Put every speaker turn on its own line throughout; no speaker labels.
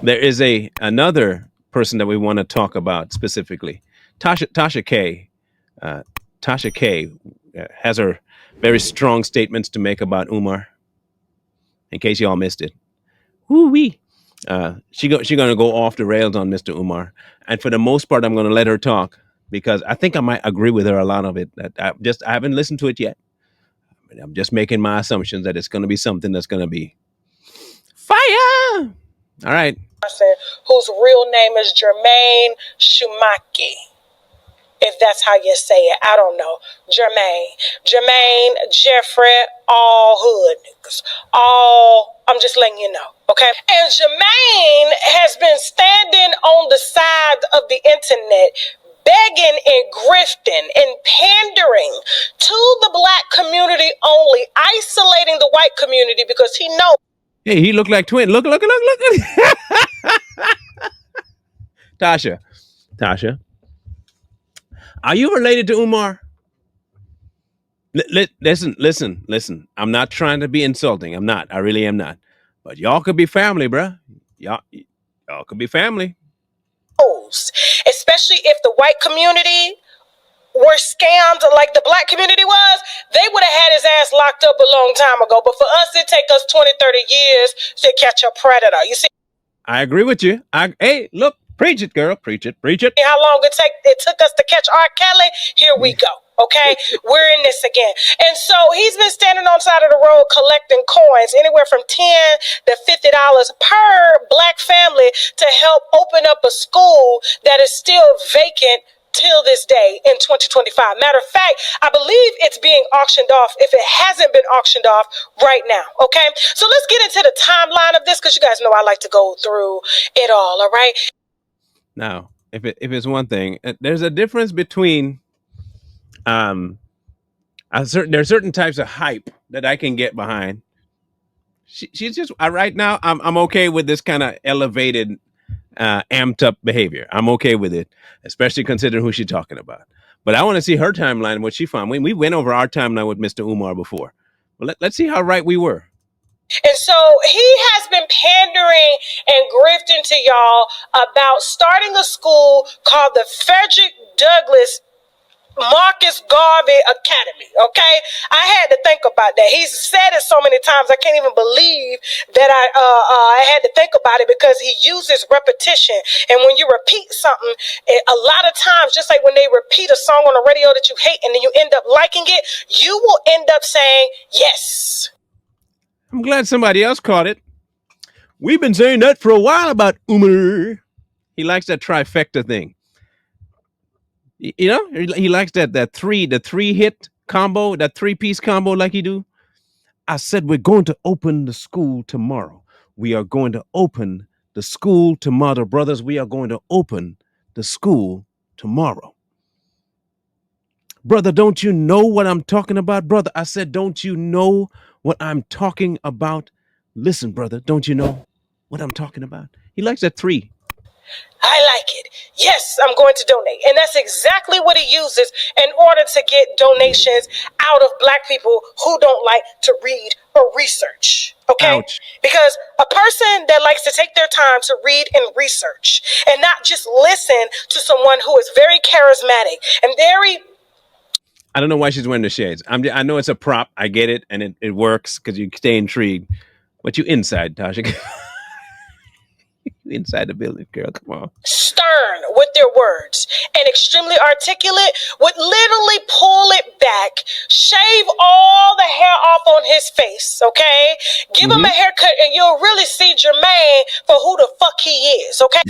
There is another person that we want to talk about specifically. Tasha K. Uh, Tasha K. Has her very strong statements to make about Umar. In case y'all missed it, woo wee. She gonna go off the rails on Mr. Umar, and for the most part, I'm gonna let her talk because I think I might agree with her a lot of it. That I haven't listened to it yet. I'm just making my assumptions that it's gonna be something that's gonna be fire. All right.
Whose real name is Jermaine Shumaki, if that's how you say it. I don't know. Jermaine, Jeffrey, all hood niggas. I'm just letting you know, okay? And Jermaine has been standing on the side of the internet begging and grifting and pandering to the black community only, isolating the white community because he knows.
Hey, he looked like twin. Look. Tasha, are you related to Umar? Listen. I'm not trying to be insulting. I'm not. I really am not. But y'all could be family, bruh. Y'all could be family.
Especially if the white community were scammed like the black community was, they would have had his ass locked up a long time ago. But for us, it take us 20, 30 years to catch a predator. You see?
I agree with you. Hey, look, preach it, girl. Preach it.
How long it took us to catch R. Kelly? Here we go. Okay, we're in this again. And so he's been standing on the side of the road collecting coins, anywhere from $10 to $50 per black family to help open up a school that is still vacant till this day in 2025. Matter of fact, I believe it's being auctioned off if it hasn't been auctioned off right now. Okay, so let's get into the timeline of this because you guys know I like to go through it all. All right.
Now, if it's one thing, there's a difference between there's certain types of hype that I can get behind. She's just right now. I'm okay with this kind of elevated, amped up behavior. I'm okay with it, especially considering who she's talking about. But I want to see her timeline and what she found. We went over our timeline with Mr. Umar before. Well, let's see how right we were.
And so he has been pandering and grifting to y'all about starting a school called the Frederick Douglass Marcus Garvey Academy. Okay, I had to think about that. He's said it so many times I can't even believe that I had to think about it because he uses repetition. And when you repeat something, a lot of times, just like when they repeat a song on the radio that you hate and then you end up liking it, you will end up saying yes.
I'm glad somebody else caught it. We've been saying that for a while about Umar. He likes that trifecta thing. You know, he likes the three hit combo, that 3-piece combo like he do. I said, we're going to open the school tomorrow. We are going to open the school tomorrow, brothers. We are going to open the school tomorrow. Brother, don't you know what I'm talking about, brother? I said, don't you know what I'm talking about? Listen, brother, don't you know what I'm talking about? He likes that 3.
I like it. Yes, I'm going to donate. And that's exactly what he uses in order to get donations out of black people who don't like to read or research. Okay?
Ouch.
Because a person that likes to take their time to read and research and not just listen to someone who is very charismatic and very...
I don't know why she's wearing the shades. I know it's a prop. I get it. And it works because you stay intrigued. But you inside, Tasha. Inside the building, girl, come on.
Stern with their words and extremely articulate would literally pull it back, shave all the hair off on his face, okay? Give him a haircut and you'll really see Jermaine for who the fuck he is, okay?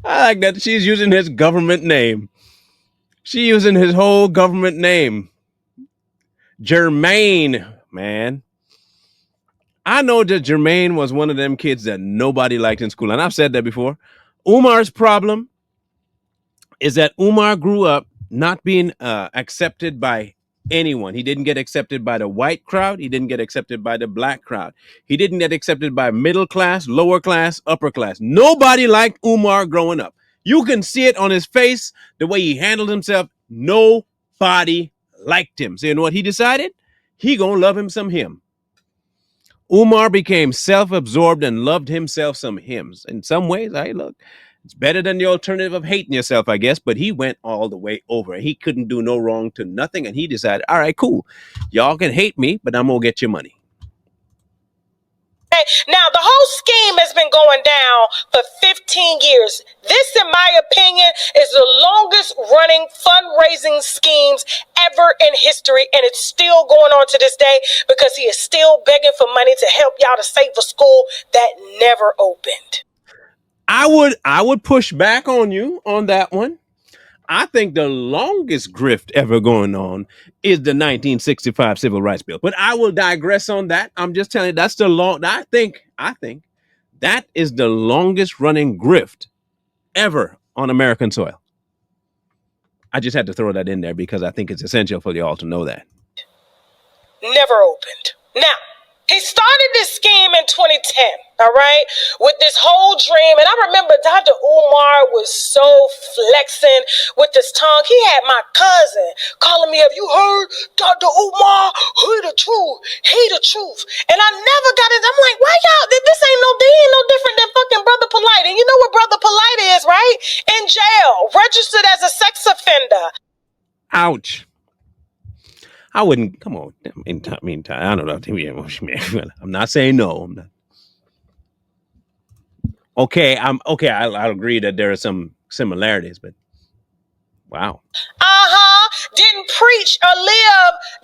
I like that she's using his government name. She using his whole government name. Jermaine, man. I know that Jermaine was one of them kids that nobody liked in school. And I've said that before. Umar's problem is that Umar grew up not being accepted by anyone. He didn't get accepted by the white crowd. He didn't get accepted by the black crowd. He didn't get accepted by middle class, lower class, upper class. Nobody liked Umar growing up. You can see it on his face, the way he handled himself. Nobody liked him. So you know what he decided? He gonna love him some him. Umar became self-absorbed and loved himself some hymns. In some ways, I look, it's better than the alternative of hating yourself, I guess. But he went all the way over. He couldn't do no wrong to nothing, and he decided, all right, cool, y'all can hate me, but I'm gonna get your money.
Now, the whole scheme has been going down for 15 years. This, in my opinion, is the longest running fundraising schemes ever in history, and it's still going on to this day because he is still begging for money to help y'all to save a school that never opened.
I would push back on you on that one. I think the longest grift ever going on is the 1965 Civil Rights Bill. But I will digress on that. I'm just telling you that's the long. I think that is the longest running grift ever on American soil. I just had to throw that in there because I think it's essential for you all to know that.
Never opened. Now, he started this scheme in 2010, all right, with this whole dream. And I remember Dr. Umar was so flexing with his tongue. He had my cousin calling me, have you heard Dr. Umar? He the truth. He the truth. And I never got it. I'm like, why y'all? This ain't no different than fucking Brother Polite. And you know what Brother Polite is, right? In jail, registered as a sex offender.
Ouch. I wouldn't, come on. Meantime, I don't know. I'm not saying no. I'm not. Okay, I'll agree that there are some similarities, but wow.
Didn't preach or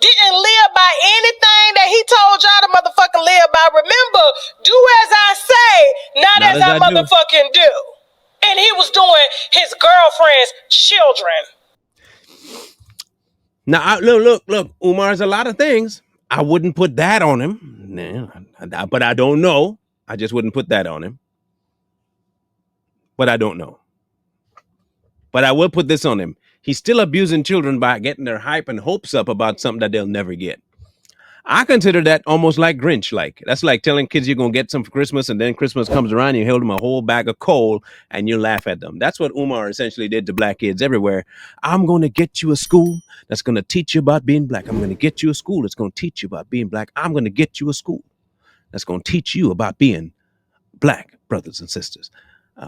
didn't live by anything that he told y'all to motherfucking live by. Remember, do as I say, not as I motherfucking do. And he was doing his girlfriend's children.
Now, look, Umar's a lot of things. I wouldn't put that on him. But I don't know. I just wouldn't put that on him. But I don't know. But I will put this on him. He's still abusing children by getting their hype and hopes up about something that they'll never get. I consider that almost like Grinch-like. That's like telling kids you're going to get some for Christmas, and then Christmas comes around, and you hold them a whole bag of coal, and you laugh at them. That's what Umar essentially did to black kids everywhere. I'm going to get you a school that's going to teach you about being black. I'm going to get you a school that's going to teach you about being black. I'm going to get you a school that's going to teach you about being black, brothers and sisters.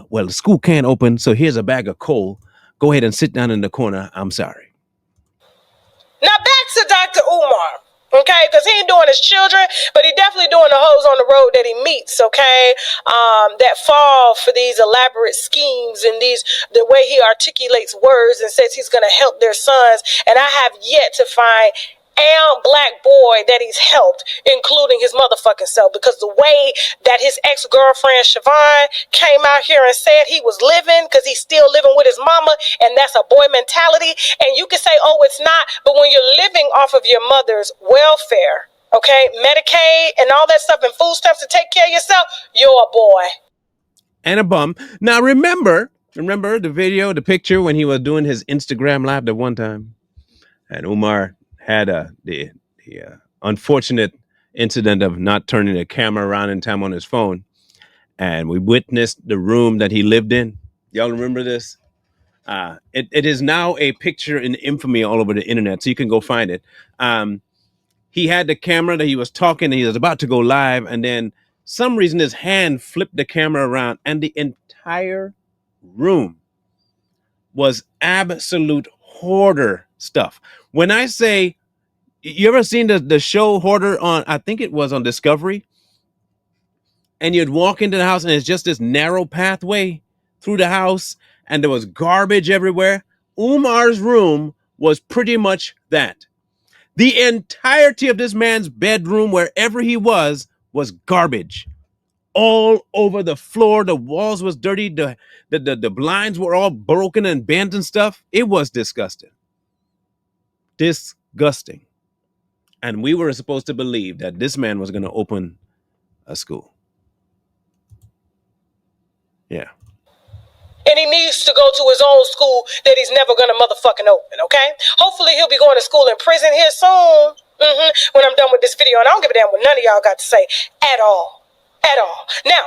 Well, the school can't open, so here's a bag of coal. Go ahead and sit down in the corner. I'm sorry.
Now back to Dr. Umar. Okay, because he ain't doing his children, but he definitely doing the hoes on the road that he meets, okay, that fall for these elaborate schemes and the way he articulates words and says he's going to help their sons. And I have yet to find a black boy that he's helped, including his motherfucking self, because the way that his ex-girlfriend Siobhan came out here and said he was living because he's still living with his mama, and that's a boy mentality. And you can say, oh, it's not, but when you're living off of your mother's welfare, okay, Medicaid and all that stuff and food stamps to take care of yourself, you're a boy.
And a bum. Now remember the video, the picture when he was doing his Instagram live the one time, and Umar had the unfortunate incident of not turning the camera around in time on his phone, and we witnessed the room that he lived in. Y'all remember this? It is now a picture in infamy all over the internet, so you can go find it. He had the camera that he was talking, and he was about to go live, and then some reason his hand flipped the camera around, and the entire room was absolute hoarder stuff. When I say, you ever seen the show Hoarder on, I think it was on Discovery, and you'd walk into the house and it's just this narrow pathway through the house and there was garbage everywhere? Umar's room was pretty much that. The entirety of this man's bedroom, wherever he was garbage. All over the floor, the walls was dirty, the blinds were all broken and bent and stuff. It was disgusting. Disgusting. And we were supposed to believe that this man was going to open a school. Yeah.
And he needs to go to his own school that he's never going to motherfucking open, okay? Hopefully he'll be going to school in prison here soon when I'm done with this video. And I don't give a damn what none of y'all got to say at all. At all. Now,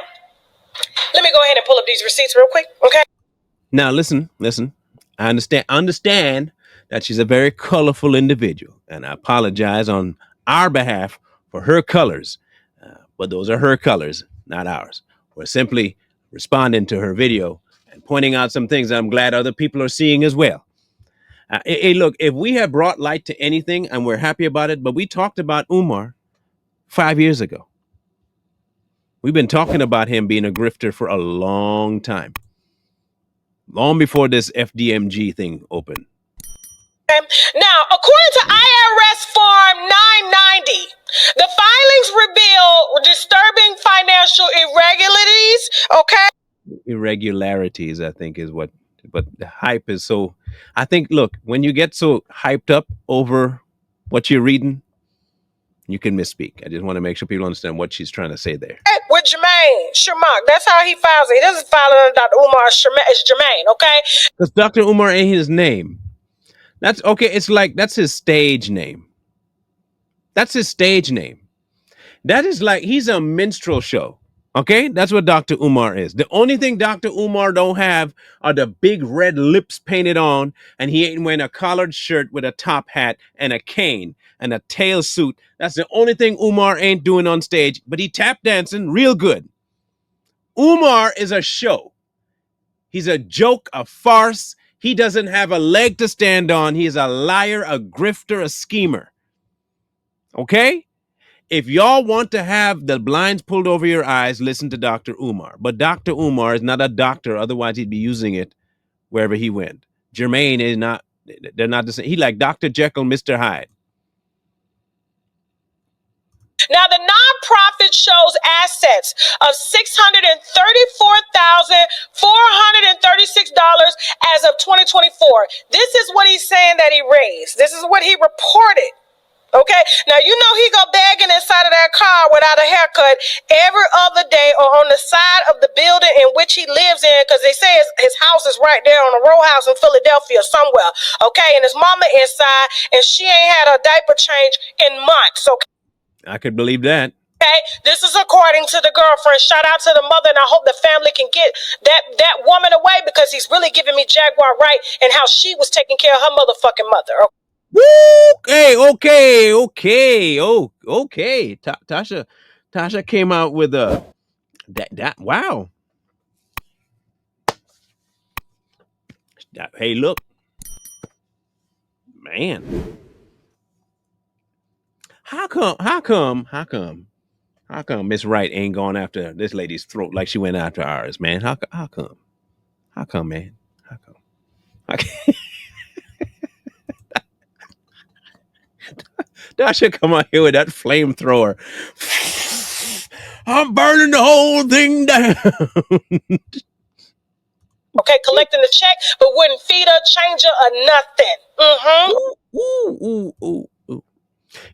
let me go ahead and pull up these receipts real quick, okay?
Now, listen. I understand that she's a very colorful individual. And I apologize on our behalf for her colors. But those are her colors, not ours. We're simply responding to her video and pointing out some things that I'm glad other people are seeing as well. Hey, look, if we have brought light to anything and we're happy about it, but we talked about Umar 5 years ago. We've been talking about him being a grifter for a long time, long before this FDMG thing opened.
Now, according to IRS Form 990, the filings reveal disturbing financial irregularities. Okay.
Irregularities, I think, is what. But the hype is so. I think, look, when you get so hyped up over what you're reading, you can misspeak. I just want to make sure people understand what she's trying to say there.
With Jermaine Shermark, that's how he files it. He doesn't file it under Dr. Umar. It's Jermaine, okay?
Because Dr. Umar ain't his name. That's okay. It's like that's his stage name. That's his stage name. That is like he's a minstrel show. Okay, that's what Dr. Umar is. The only thing Dr. Umar don't have are the big red lips painted on, and he ain't wearing a collared shirt with a top hat and a cane and a tail suit. That's the only thing Umar ain't doing on stage, but he tap dancing real good. Umar is a show. He's a joke, a farce. He doesn't have a leg to stand on. He is a liar, a grifter, a schemer. Okay? If y'all want to have the blinds pulled over your eyes, listen to Dr. Umar. But Dr. Umar is not a doctor, otherwise he'd be using it wherever he went. Jermaine is not, they're not the same. He like Dr. Jekyll, Mr. Hyde.
Now, the nonprofit shows assets of $634,436 as of 2024. This is what he's saying that he raised. This is what he reported. Okay, now you know he go begging inside of that car without a haircut every other day or on the side of the building in which he lives in, because they say his house is right there on a row house in Philadelphia somewhere. Okay, and his mama inside, and she ain't had her diaper change in months. Okay,
I could believe that.
Okay, this is according to the girlfriend. Shout out to the mother, and I hope the family can get that woman away, because he's really giving me Jaguar right and how she was taking care of her motherfucking mother. Okay?
Okay. Okay. Tasha came out with a that wow. Hey, look, man. How come Miss Wright ain't gone after this lady's throat like she went after ours, man? How come? How come, man? How come? Tasha come out here with that flamethrower. I'm burning the whole thing down.
Okay, collecting the check, but wouldn't feed her, change her, or nothing.
Ooh.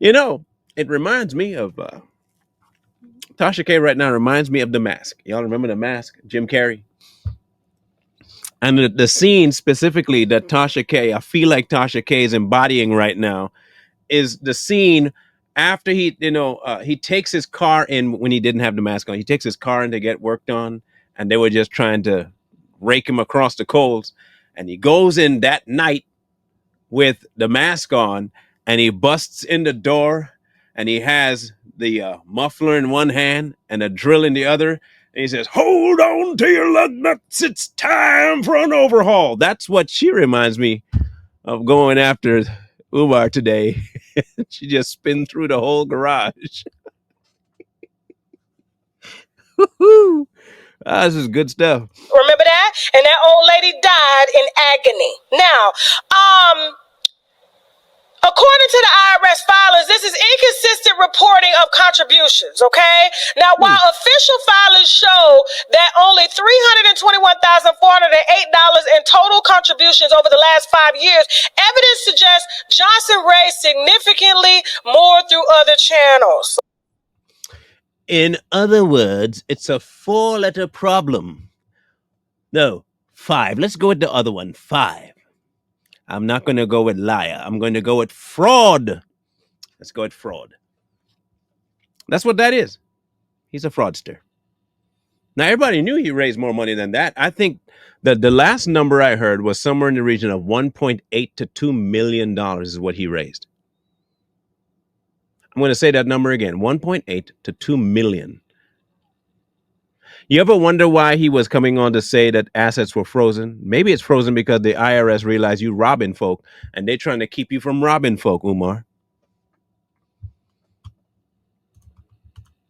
You know, it reminds me of Tasha K right now reminds me of The Mask. Y'all remember The Mask? Jim Carrey? And the scene specifically that Tasha K, I feel like Tasha K is embodying right now, is the scene after he takes his car in when he didn't have the mask on. He takes his car in to get worked on, and they were just trying to rake him across the coals. And he goes in that night with the mask on, and he busts in the door, and he has the muffler in one hand and a drill in the other. And he says, "Hold on to your lug nuts. It's time for an overhaul." That's what she reminds me of going after Umar today. She just spin through the whole garage. This is good stuff.
Remember that? And that old lady died in agony. Now, according to the IRS filings, this is inconsistent reporting of contributions, okay? Now, while official filings show that only $321,408 in total contributions over the last 5 years, evidence suggests Johnson raised significantly more through other channels.
In other words, it's a 4-letter problem. No, 5. Let's go with the other one, 5. I'm not going to go with liar. I'm going to go with fraud. Let's go with fraud. That's what that is. He's a fraudster. Now everybody knew he raised more money than that. I think that the last number I heard was somewhere in the region of 1.8 to $2 million is what he raised. I'm going to say that number again: 1.8 to 2 million. You ever wonder why he was coming on to say that assets were frozen? Maybe it's frozen because the IRS realized you robbing folk and they're trying to keep you from robbing folk, Umar.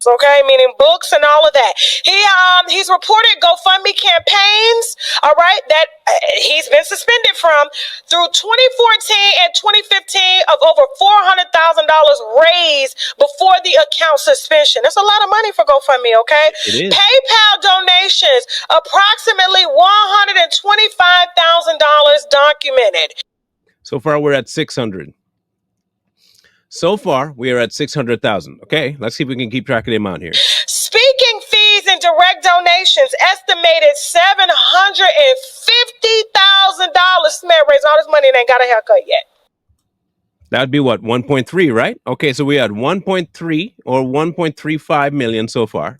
Okay, meaning books and all of that. He's reported GoFundMe campaigns, all right, that he's been suspended from through 2014 and 2015 of over $400,000 raised before the account suspension. That's a lot of money for GoFundMe, okay?
It is.
PayPal donations, approximately $125,000 documented.
So far, we're at 600. So far, we are at 600,000. Okay, let's see if we can keep track of the amount here.
Speaking fees and direct donations estimated $750,000. This man raised all this money and ain't got a haircut yet.
That'd be what, 1.3, right? Okay, so we had 1.3 or 1.35 million so far.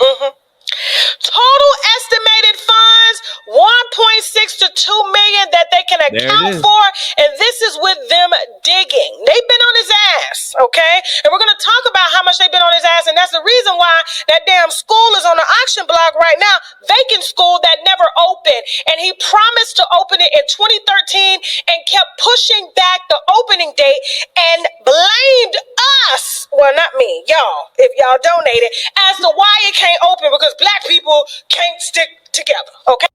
Total estimated funds 1.6 to 2 million that they can account for, and this is with them digging. They've been on his ass, okay? And we're going to talk about how much they've been on his ass, and that's the reason why that damn school is on the auction block right now, vacant school that never opened. And he promised to open it in 2013 and kept pushing back the opening date and blamed us, well, not me, y'all, if y'all donated, as to why it can't open, because black people can't stick together, okay?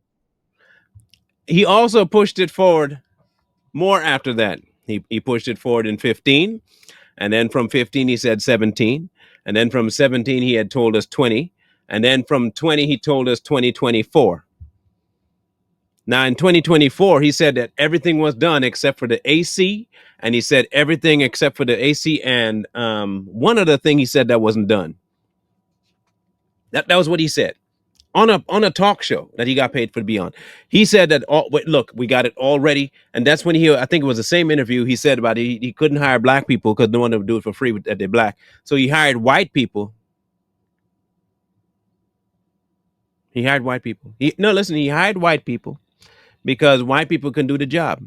He also pushed it forward more after that. He pushed it forward in 15, and then from 15 he said 17, and then from 17 he had told us 20, and then from 20 he told us 2024. Now in 2024 he said that everything was done except for the AC, and he said everything except for the AC, and one other thing he said that wasn't done. That was what he said on a talk show that he got paid for to be on. He said that, look, we got it all ready. And that's when I think it was the same interview he said about he couldn't hire black people because no one would do it for free that they're black. So he hired white people. He hired white people. He hired white people because white people can do the job.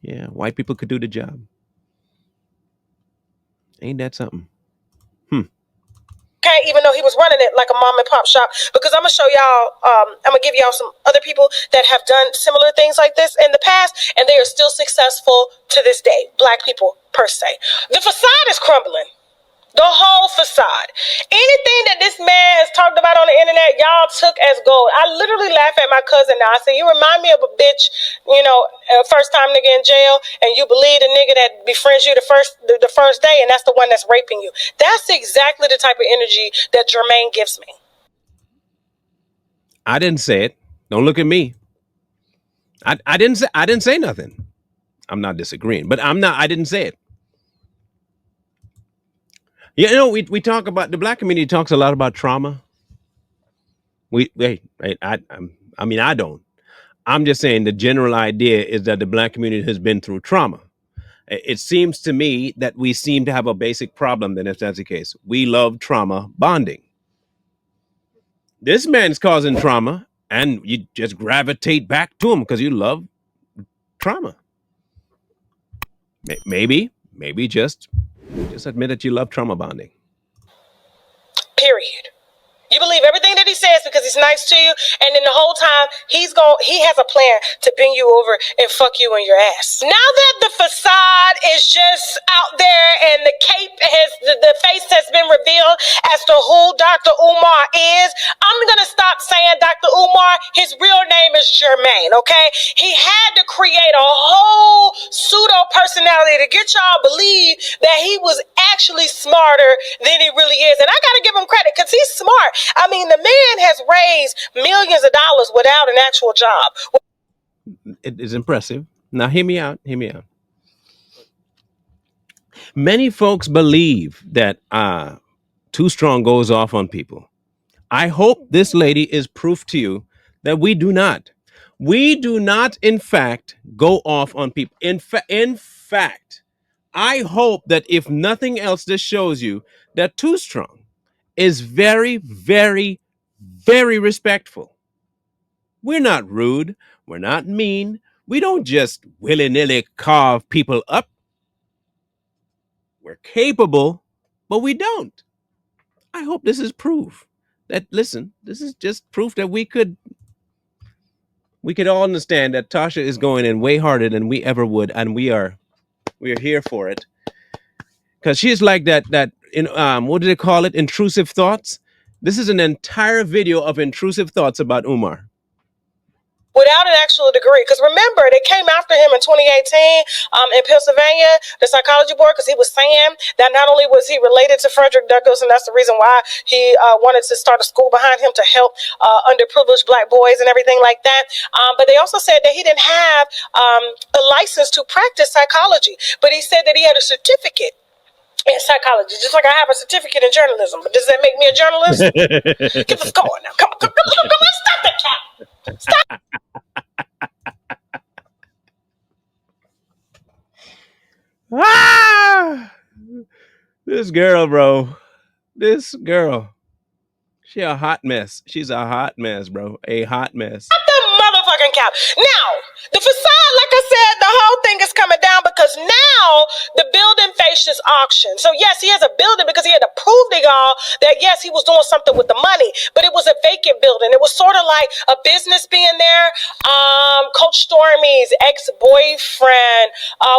Yeah, white people could do the job. Ain't that something?
Okay, even though he was running it like a mom and pop shop, because I'm gonna show y'all, I'm gonna give y'all some other people that have done similar things like this in the past, and they are still successful to this day. Black people per se. The facade is crumbling. The whole facade. Anything that this man has talked about on the internet, y'all took as gold. I literally laugh at my cousin now. I say, you remind me of a bitch, first time nigga in jail, and you believe the nigga that befriends you the first day, and that's the one that's raping you. That's exactly the type of energy that Jermaine gives me.
I didn't say it. Don't look at me. I didn't say nothing. I'm not disagreeing, but I didn't say it. We talk about, the black community talks a lot about trauma. I don't. I'm just saying the general idea is that the black community has been through trauma. It seems to me that we seem to have a basic problem then, if that's the case. We love trauma bonding. This man's causing trauma, and you just gravitate back to him because you love trauma. Maybe just admit that you love trauma bonding.
Period. You believe everything that he says because he's nice to you, and then the whole time he has a plan to bring you over and fuck you in your ass. Now that the facade is just out there and the face has been revealed as to who Dr. Umar is, I'm gonna stop saying Dr. Umar. His real name is Jermaine, okay? He had to create a whole pseudo personality to get y'all believe that he was actually smarter than he really is. And I gotta give him credit because he's smart. I mean, the man has raised millions of dollars without an actual job.
It is impressive. Now, hear me out. Many folks believe that Too Strong goes off on people. I hope this lady is proof to you that we do not. We do not, in fact, go off on people. In fact, I hope that if nothing else, this shows you that Too Strong is very, very, very respectful. We're not rude. We're not mean. We don't just willy nilly carve people up. We're capable, but we don't. I hope this is proof that, listen, this is just proof that we could all understand that Tasha is going in way harder than we ever would, and we are here for it because she's like that in what do they call it, intrusive thoughts. This is an entire video of intrusive thoughts about Umar.
Without an actual degree. Because remember, they came after him in 2018 in Pennsylvania, the psychology board, because he was saying that not only was he related to Frederick Douglass, and that's the reason why he wanted to start a school behind him to help underprivileged black boys and everything like that, but they also said that he didn't have a license to practice psychology, but he said that he had a certificate in psychology, just like I have a certificate in journalism. But does that make me a journalist? Get the score now. Come on, stop that cat. Stop.
This girl, bro. This girl. She a hot mess. She's a hot mess, bro. A hot mess.
The motherfucking cap. Now, the facade, like I said, the whole thing is coming down because now the building faces auction. So yes, he has a building because he had to prove to y'all that yes, he was doing something with the money, but it was a vacant building. It was sort of like a business being there. Coach Stormy's ex-boyfriend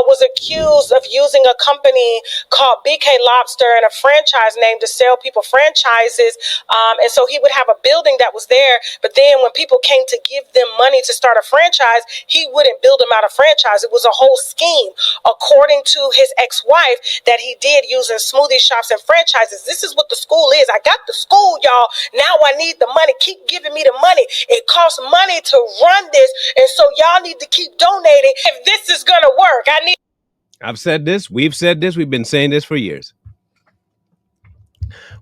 was accused of using a company called BK Lobster and a franchise name to sell people franchises. And so he would have a building that was there, but then when people came to give them money to start a franchise, he wouldn't build them out a franchise. It was a whole scheme, according to his ex-wife, that he did using smoothie shops and franchises. This is what the school is. I got the school, y'all. Now I need the money. Keep giving me the money. It costs money to run this, and so y'all need to keep donating if this is gonna work.
I've said this. We've said this. We've been saying this for years.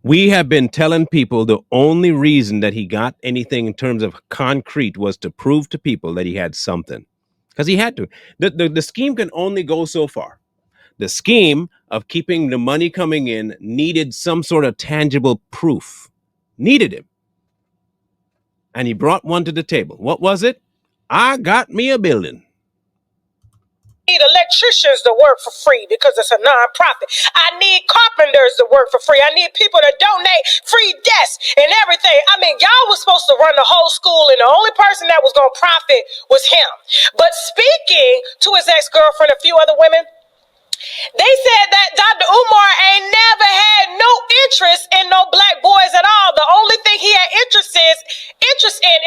We have been telling people the only reason that he got anything in terms of concrete was to prove to people that he had something. Because he had to. The scheme can only go so far. The scheme of keeping the money coming in needed some sort of tangible proof. Needed him. And he brought one to the table. What was it? I got me a building.
Need electricians to work for free because it's a non-profit. I need carpenters to work for free. I need people to donate free desks and everything. I mean, y'all was supposed to run the whole school, and the only person that was going to profit was him. But speaking to his ex-girlfriend, a few other women, they said that Dr. Umar ain't never had no interest in no black boys at all. The only thing he had interest in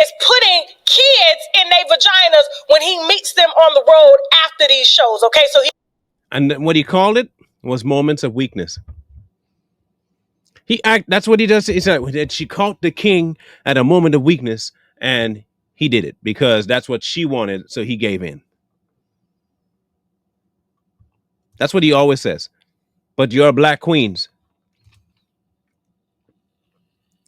is putting kids in their vaginas when he meets them on the road after these shows. Okay, so
and what he called it was moments of weakness. That's what he does. He said that she caught the king at a moment of weakness, and he did it because that's what she wanted, so he gave in. That's what he always says. But you're black queens.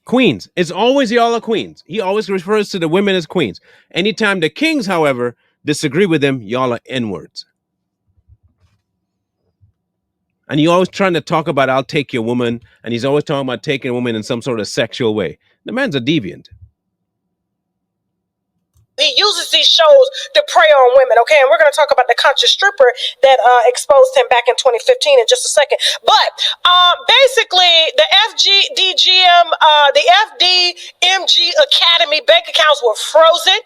Queens. It's always y'all are queens. He always refers to the women as queens. Anytime the kings, however, disagree with him, y'all are N-words. And he always trying to talk about I'll take your woman, and he's always talking about taking a woman in some sort of sexual way. The man's a deviant.
he uses these shows to prey on women, okay? And we're going to talk about the conscious stripper that exposed him back in 2015 in just a second. But basically, the FDMG Academy bank accounts were frozen.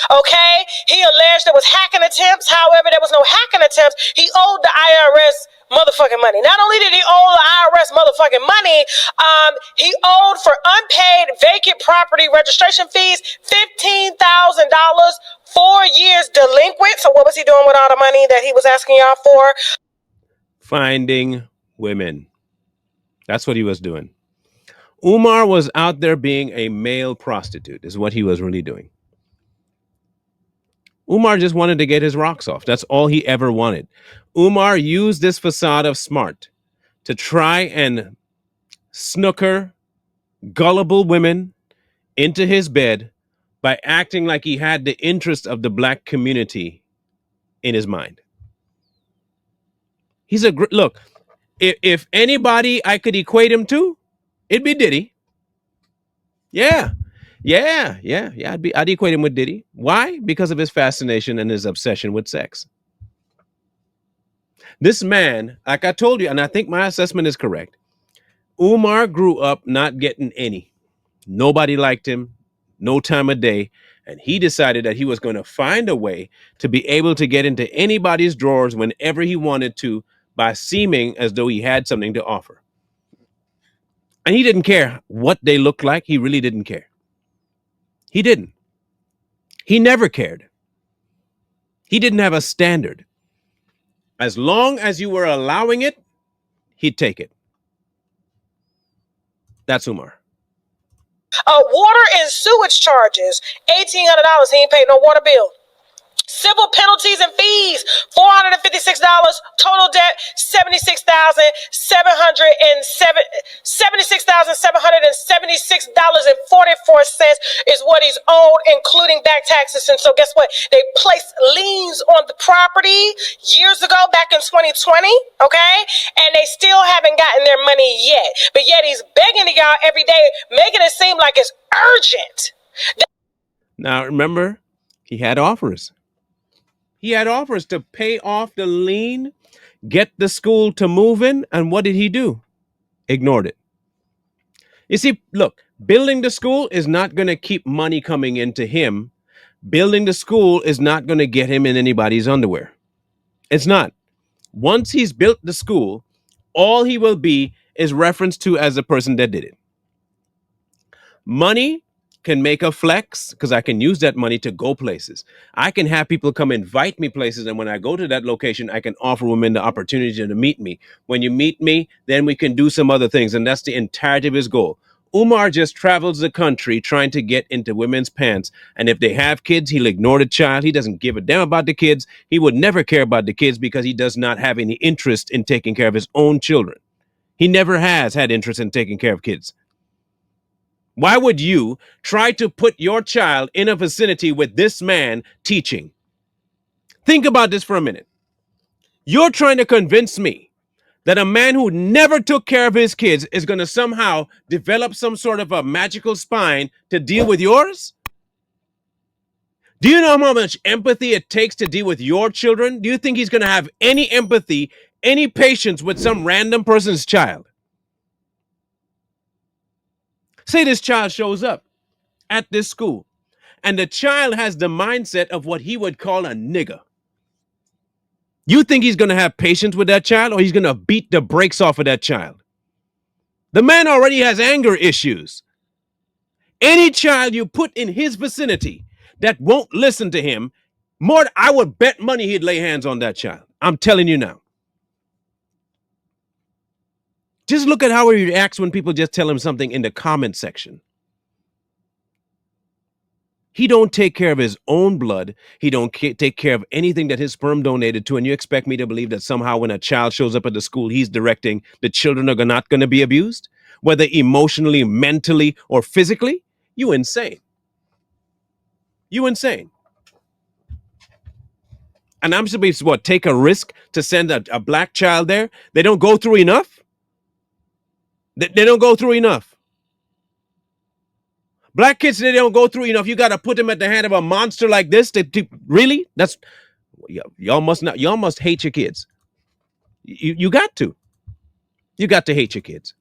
Okay, he alleged there was hacking attempts. However, there was no hacking attempts. He owed the IRS motherfucking money. Not only did he owe the IRS motherfucking money, he owed for unpaid vacant property registration fees $15,000, 4 years delinquent. So what was he doing with all the money that he was asking y'all for?
Finding women. That's what he was doing. Umar was out there being a male prostitute, is what he was really doing. Umar just wanted to get his rocks off. That's all he ever wanted. Umar used this facade of smart to try and snooker gullible women into his bed by acting like he had the interest of the black community in his mind. He's a look. If anybody I could equate him to, it'd be Diddy. Yeah, yeah. I'd equate him with Diddy. Why? Because of his fascination and his obsession with sex. This man, like I told you, and I think my assessment is correct. Umar grew up not getting any. Nobody liked him, no time of day. And he decided that he was going to find a way to be able to get into anybody's drawers whenever he wanted to by seeming as though he had something to offer. And he didn't care what they looked like. He really didn't care. He didn't. He never cared. He didn't have a standard. As long as you were allowing it, he'd take it. That's Umar.
Water and sewage charges, $1,800. He ain't paid no water bill. Civil penalties and fees, $456. Total debt, $76,776.44 is what he's owed, including back taxes. And so guess what? They placed liens on the property years ago, back in 2020, okay? And they still haven't gotten their money yet. But yet he's begging to y'all every day, making it seem like it's urgent.
Now, remember, he had offers. He had offers to pay off the lien, get the school to move in. And what did he do? Ignored it. You see, look, building the school is not going to keep money coming into him. Building the school is not going to get him in anybody's underwear. It's not. Once he's built the school, all he will be is referenced to as the person that did it. Money can make a flex because I can use that money to go places. I can have people come invite me places, and when I go to that location, I can offer women the opportunity to meet me. When you meet me, then we can do some other things, and that's the entirety of his goal. Umar just travels the country trying to get into women's pants, and if they have kids, he'll ignore the child. He doesn't give a damn about the kids. He would never care about the kids because he does not have any interest in taking care of his own children. He never has had interest in taking care of kids. Why would you try to put your child in a vicinity with this man teaching? Think about this for a minute. You're trying to convince me that a man who never took care of his kids is going to somehow develop some sort of a magical spine to deal with yours? Do you know how much empathy it takes to deal with your children? Do you think he's going to have any empathy, any patience with some random person's child? Say this child shows up at this school, and the child has the mindset of what he would call a nigger. You think he's going to have patience with that child, or he's going to beat the brakes off of that child? The man already has anger issues. Any child you put in his vicinity that won't listen to him, more, I would bet money he'd lay hands on that child. I'm telling you now. Just look at how he reacts when people just tell him something in the comment section. He don't take care of his own blood. He don't take care of anything that his sperm donated to. And you expect me to believe that somehow when a child shows up at the school he's directing, the children are not going to be abused, whether emotionally, mentally, or physically? You insane. You insane. And I'm supposed to what, take a risk to send a black child there? They don't go through enough? They don't go through enough. Black kids, they don't go through enough. You got to put them at the hand of a monster like this. Really? That's y'all must not. Y'all must hate your kids. You got to. You got to hate your kids.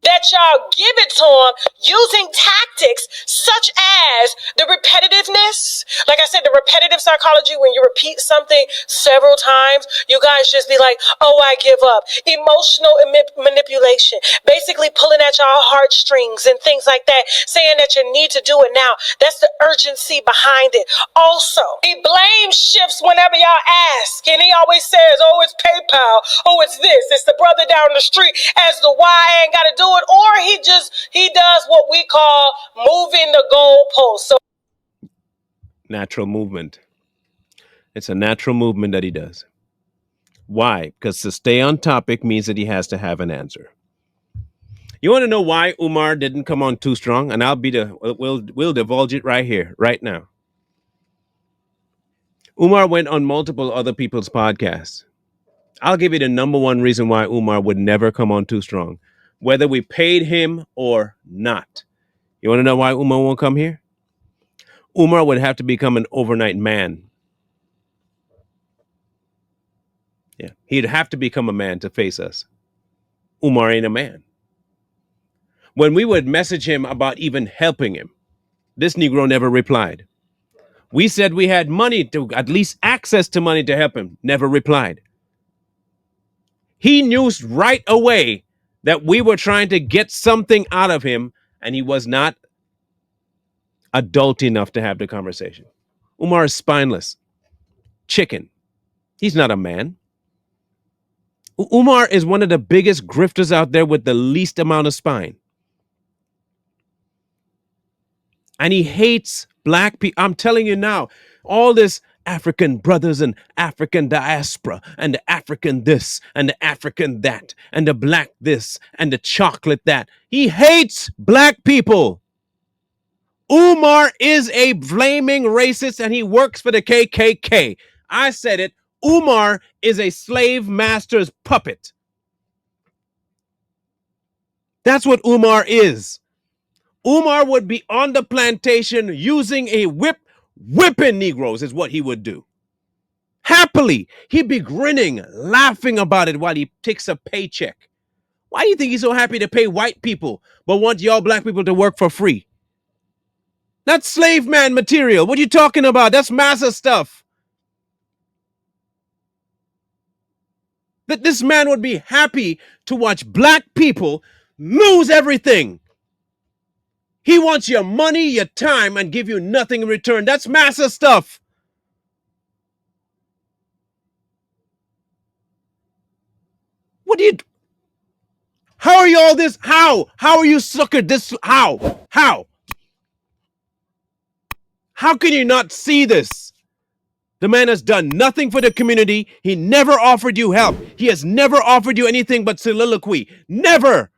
That y'all give it to him using tactics such as the repetitiveness. Like I said, the repetitive psychology, when you repeat something several times, you guys just be like, oh, I give up. Emotional manipulation, basically pulling at y'all heartstrings and things like that, saying that you need to do it now. That's the urgency behind it. Also, he blame shifts whenever y'all ask, and he always says, oh, it's PayPal, oh, it's this, it's the brother down the street, as the why ain't got to do it. Or he does what we call moving the goalpost. So
natural movement. It's a natural movement that he does. Why? Because to stay on topic means that he has to have an answer. You want to know why Umar didn't come on too strong? And we'll divulge it right here, right now. Umar went on multiple other people's podcasts. I'll give you the number one reason why Umar would never come on Too Strong, whether we paid him or not. You want to know why Umar won't come here? Umar would have to become an overnight man. Yeah, he'd have to become a man to face us. Umar ain't a man. When we would message him about even helping him, this Negro never replied. We said we had money to, at least access to money to help him, never replied. He knew right away that we were trying to get something out of him, and he was not adult enough to have the conversation. Umar is spineless. Chicken. He's not a man. Umar is one of the biggest grifters out there with the least amount of spine. And he hates black people. I'm telling you now, all this African brothers and African diaspora and the African this and the African that and the black this and the chocolate that. He hates black people. Umar is a flaming racist and he works for the KKK. I said it. Umar is a slave master's puppet. That's what Umar is. Umar would be on the plantation using a whip, whipping Negroes is what he would do. Happily, he'd be grinning, laughing about it while he takes a paycheck. Why do you think he's so happy to pay white people, but want y'all black people to work for free? That's slave man material. What are you talking about? That's massa stuff. That this man would be happy to watch black people lose everything. He wants your money, your time, and give you nothing in return. That's massa stuff. What do you? How are you all this? How? How are you suckered this? How? How? How can you not see this? The man has done nothing for the community. He never offered you help. He has never offered you anything but soliloquy. Never.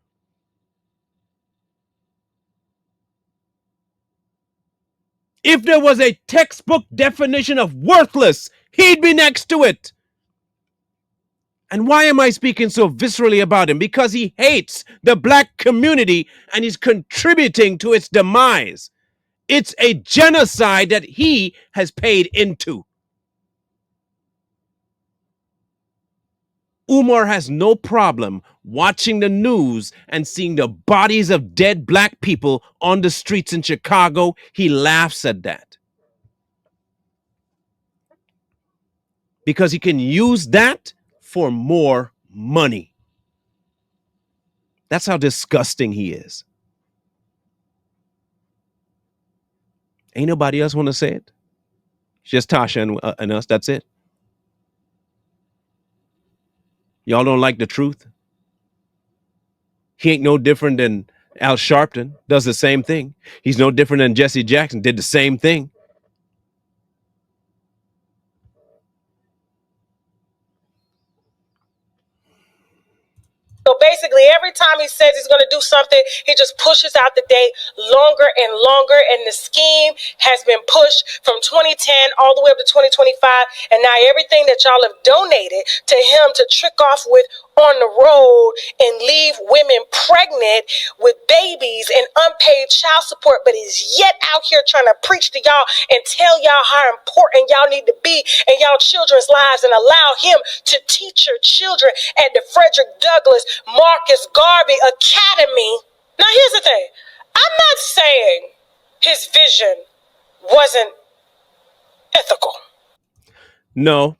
If there was a textbook definition of worthless, he'd be next to it. And why am I speaking so viscerally about him? Because he hates the black community and he's contributing to its demise. It's a genocide that he has paid into. Umar has no problem watching the news and seeing the bodies of dead black people on the streets in Chicago. He laughs at that. Because he can use that for more money. That's how disgusting he is. Ain't nobody else want to say it. It's just Tasha and us. That's it. Y'all don't like the truth. He ain't no different than Al Sharpton. Does the same thing. He's no different than Jesse Jackson. Did the same thing.
So basically, every time he says he's going to do something, he just pushes out the date longer and longer. And the scheme has been pushed from 2010 all the way up to 2025. And now everything that y'all have donated to him to trick off with on the road and leave women pregnant with babies and unpaid child support, but he's yet out here trying to preach to y'all and tell y'all how important y'all need to be in y'all children's lives and allow him to teach your children at the Frederick Douglass Marcus Garvey Academy. Now here's the thing. I'm not saying his vision wasn't ethical.
No,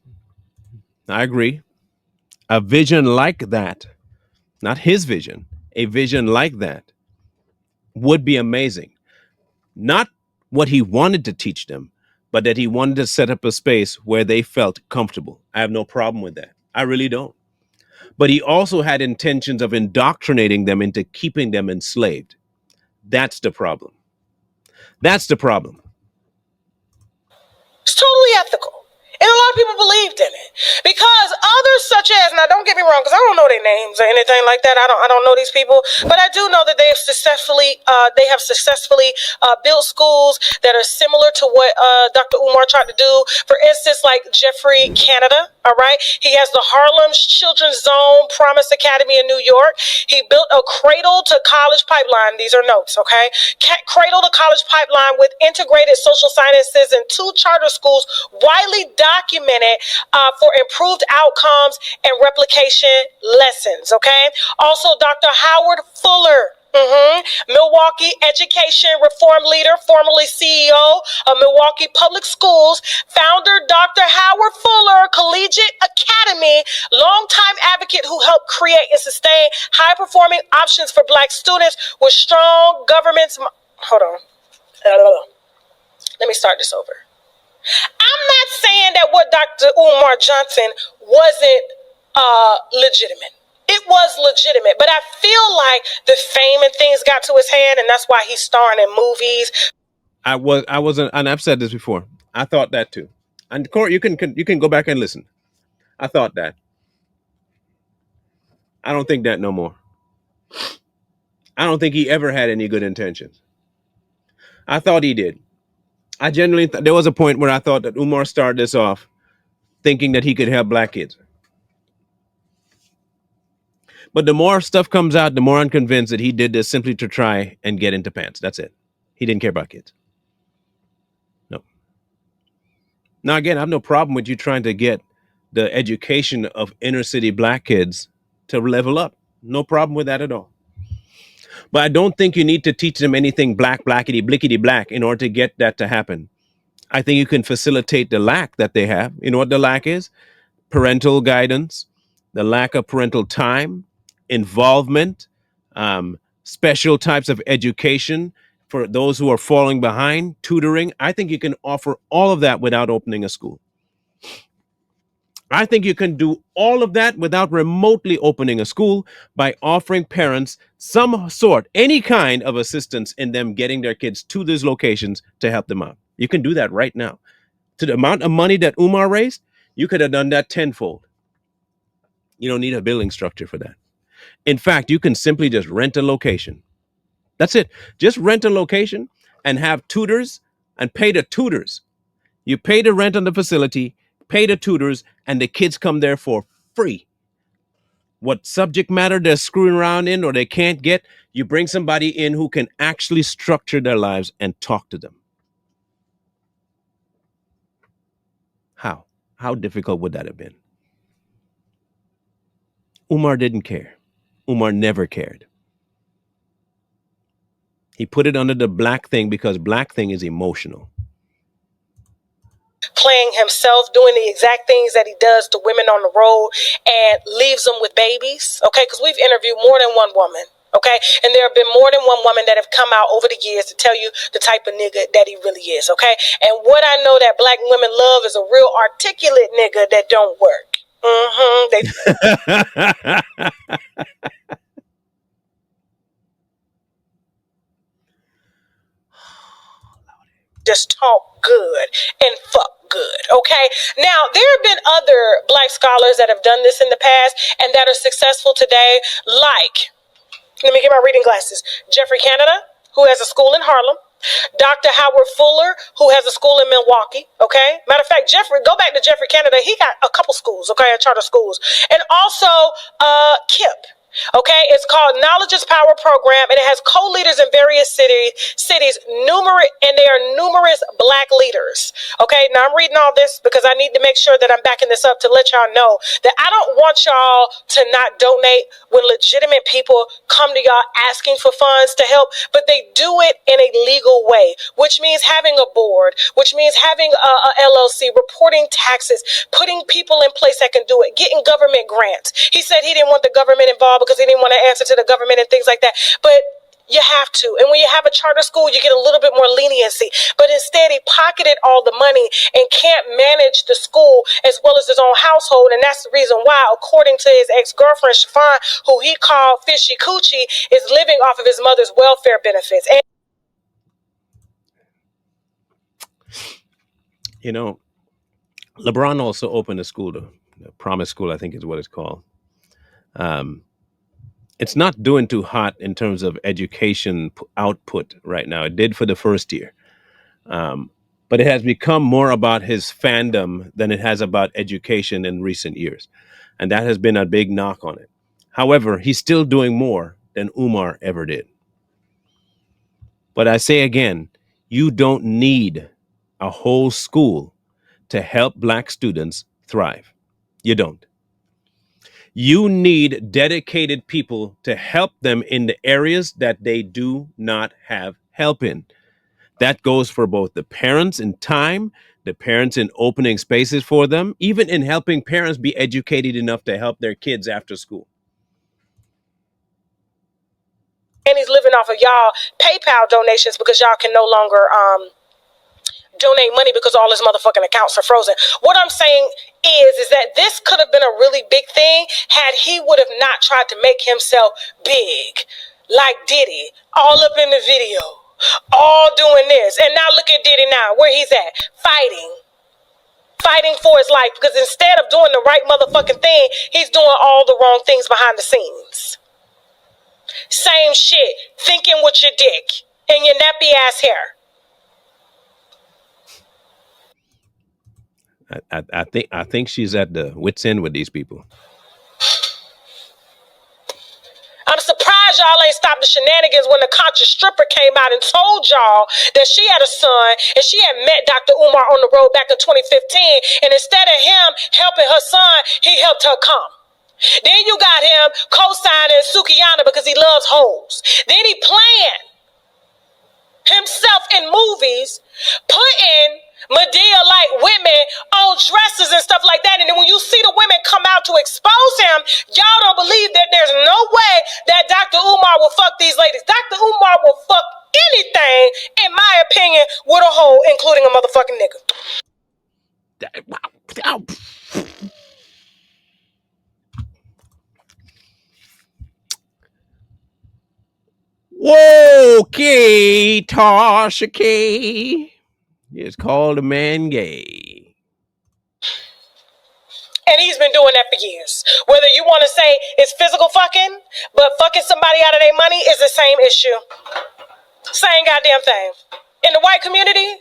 I agree. A vision like that, not his vision, a vision like that would be amazing. Not what he wanted to teach them, but that he wanted to set up a space where they felt comfortable. I have no problem with that. I really don't. But he also had intentions of indoctrinating them into keeping them enslaved. That's the problem. That's the problem.
It's totally ethical. It And a lot of people believed in it because others, such as, now don't get me wrong, because I don't know their names or anything like that. I don't know these people, but I do know that they have successfully built schools that are similar to what Dr. Umar tried to do. For instance, like Jeffrey Canada. All right, he has the Harlem Children's Zone Promise Academy in New York. He built a cradle to college pipeline. These are notes, okay? Cradle to college pipeline with integrated social sciences and 2 charter schools widely documented for improved outcomes and replication lessons, okay? Also, Dr. Howard Fuller, Milwaukee education reform leader, formerly CEO of Milwaukee Public Schools, founder Dr. Howard Fuller Collegiate Academy, longtime advocate who helped create and sustain high-performing options for Black students with strong governments. Hold on. Let me start this over. I'm not saying that what Dr. Umar Johnson wasn't legitimate. It was legitimate, but I feel like the fame and things got to his head, and that's why he's starring in movies.
I wasn't, and I've said this before. I thought that too. And Court, you can go back and listen. I thought that. I don't think that no more. I don't think he ever had any good intentions. I thought he did. I genuinely there was a point where I thought that Umar started this off thinking that he could help Black kids. But the more stuff comes out, the more I'm convinced that he did this simply to try and get into pants. That's it. He didn't care about kids. No. Now, again, I have no problem with you trying to get the education of inner city Black kids to level up. No problem with that at all. But I don't think you need to teach them anything black, blackety, blickety black in order to get that to happen. I think you can facilitate the lack that they have. You know what the lack is? Parental guidance, the lack of parental time, involvement, special types of education for those who are falling behind, tutoring. I think you can offer all of that without opening a school. I think you can do all of that without remotely opening a school by offering parents some sort, any kind of assistance in them getting their kids to these locations to help them out. You can do that right now. To the amount of money that Umar raised, you could have done that tenfold. You don't need a billing structure for that. In fact, you can simply just rent a location. That's it. Just rent a location and have tutors and pay the tutors. You pay the rent on the facility, pay the tutors, and the kids come there for free. What subject matter they're screwing around in or they can't get, you bring somebody in who can actually structure their lives and talk to them. How? How difficult would that have been? Umar didn't care. Umar never cared. He put it under the black thing because black thing is emotional.
Playing himself, doing the exact things that he does to women on the road and leaves them with babies, okay? Because we've interviewed more than one woman, okay? And there have been more than one woman that have come out over the years to tell you the type of nigga that he really is, okay? And what I know that Black women love is a real articulate nigga that don't work. They just talk good and fuck good, okay? Now, there have been other Black scholars that have done this in the past and that are successful today, like, let me get my reading glasses, Jeffrey Canada, who has a school in Harlem, Dr. Howard Fuller, who has a school in Milwaukee, okay? Matter of fact, go back to Jeffrey Canada, he got a couple schools, okay, charter schools. And also, Kip. Okay, it's called Knowledge is Power Program, and it has co-leaders in various cities, and there are numerous Black leaders. Okay, now I'm reading all this because I need to make sure that I'm backing this up to let y'all know that I don't want y'all to not donate when legitimate people come to y'all asking for funds to help, but they do it in a legal way, which means having a board, which means having a LLC, reporting taxes, putting people in place that can do it, getting government grants. He said he didn't want the government involved because he didn't want to answer to the government and things like that. But you have to. And when you have a charter school, you get a little bit more leniency. But instead, he pocketed all the money and can't manage the school as well as his own household. And that's the reason why, according to his ex-girlfriend, Chiffon, who he called Fishy Coochie, is living off of his mother's welfare benefits. And
You know, LeBron also opened a school, the Promise School, I think is what it's called. Um, it's not doing too hot in terms of education output right now. It did for the first year. Um, but it has become more about his fandom than it has about education in recent years. And that has been a big knock on it. However, he's still doing more than Umar ever did. But I say again, you don't need a whole school to help Black students thrive. You don't. You need dedicated people to help them in the areas that they do not have help in. That goes for both the parents in time, the parents in opening spaces for them, even in helping parents be educated enough to help their kids after school.
And he's living off of y'all PayPal donations because y'all can no longer donate money because all his motherfucking accounts are frozen. What I'm saying is that this could have been a really big thing had he would have not tried to make himself big like Diddy, all up in the video, all doing this. And now look at Diddy now, where he's at, fighting for his life, because instead of doing the right motherfucking thing, he's doing all the wrong things behind the scenes. Same shit, thinking with your dick and your nappy ass hair.
I think she's at the wit's end with these people.
I'm surprised y'all ain't stopped the shenanigans when the conscious stripper came out and told y'all that she had a son and she had met Dr. Umar on the road back in 2015. And instead of him helping her son, he helped her come. Then you got him co-signing Sukiyana because he loves hoes. Then he playing himself in movies, putting Medea-like women on dresses and stuff like that. And then when you see the women come out to expose him, y'all don't believe that there's no way that Dr. Umar will fuck these ladies. Dr. Umar will fuck anything, in my opinion, with a hoe, including a motherfucking nigga.
Okay, Tasha K. It's called a man gay.
And he's been doing that for years. Whether you want to say it's physical fucking, but fucking somebody out of their money is the same issue. Same goddamn thing. In the white community,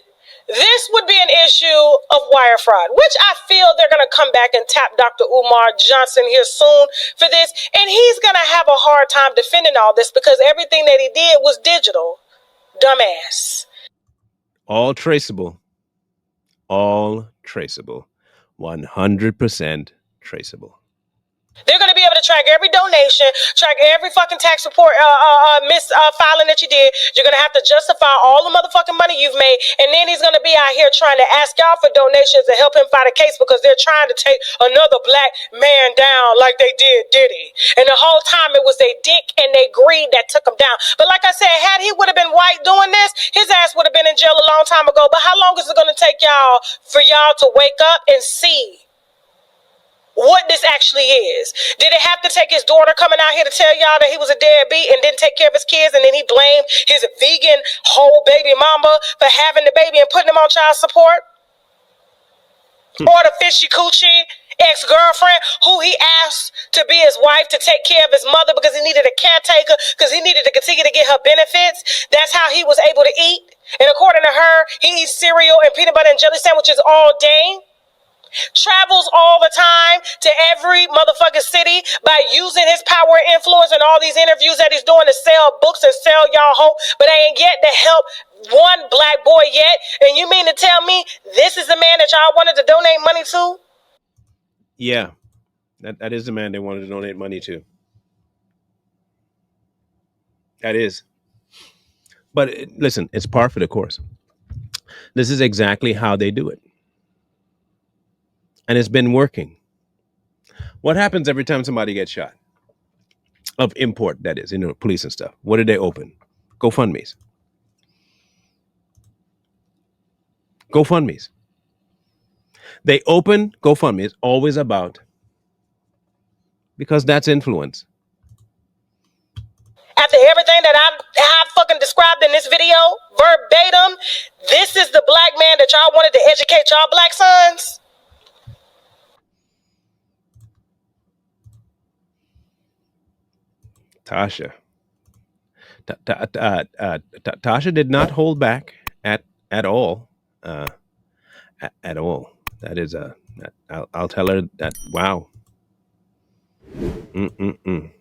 this would be an issue of wire fraud, which I feel they're going to come back and tap Dr. Umar Johnson here soon for this. And he's going to have a hard time defending all this because everything that he did was digital. Dumbass.
All traceable. All traceable. 100% traceable.
They're going to be able to track every donation, track every fucking tax report, filing that you did. You're going to have to justify all the motherfucking money you've made. And then he's going to be out here trying to ask y'all for donations to help him fight a case because they're trying to take another black man down like they did Diddy. And the whole time it was their dick and their greed that took him down. But like I said, had he would have been white doing this, his ass would have been in jail a long time ago. But how long is it going to take y'all for y'all to wake up and see what this actually is? Did it have to take his daughter coming out here to tell y'all that he was a deadbeat and didn't take care of his kids, and then he blamed his vegan whole baby mama for having the baby and putting him on child support? Or the fishy coochie ex-girlfriend who he asked to be his wife to take care of his mother because he needed a caretaker because he needed to continue to get her benefits? That's how he was able to eat. And according to her, he eats cereal and peanut butter and jelly sandwiches all day. Travels all the time to every motherfucking city by using his power and influence and all these interviews that he's doing to sell books and sell y'all hope, but I ain't get to help one black boy yet. And you mean to tell me this is the man that y'all wanted to donate money to?
Yeah, that is the man they wanted to donate money to. That is. But listen, it's par for the course. This is exactly how they do it. And it's been working. What happens every time somebody gets shot? Of import, that is, police and stuff. What do they open? GoFundMes. GoFundMes. They open GoFundMes, always about, because that's influence.
After everything that I fucking described in this video, verbatim, this is the black man that y'all wanted to educate y'all black sons?
Tasha. Tasha did not hold back at all. Uh, at all. That is a. I'll tell her that. Wow. Mm-mm-mm.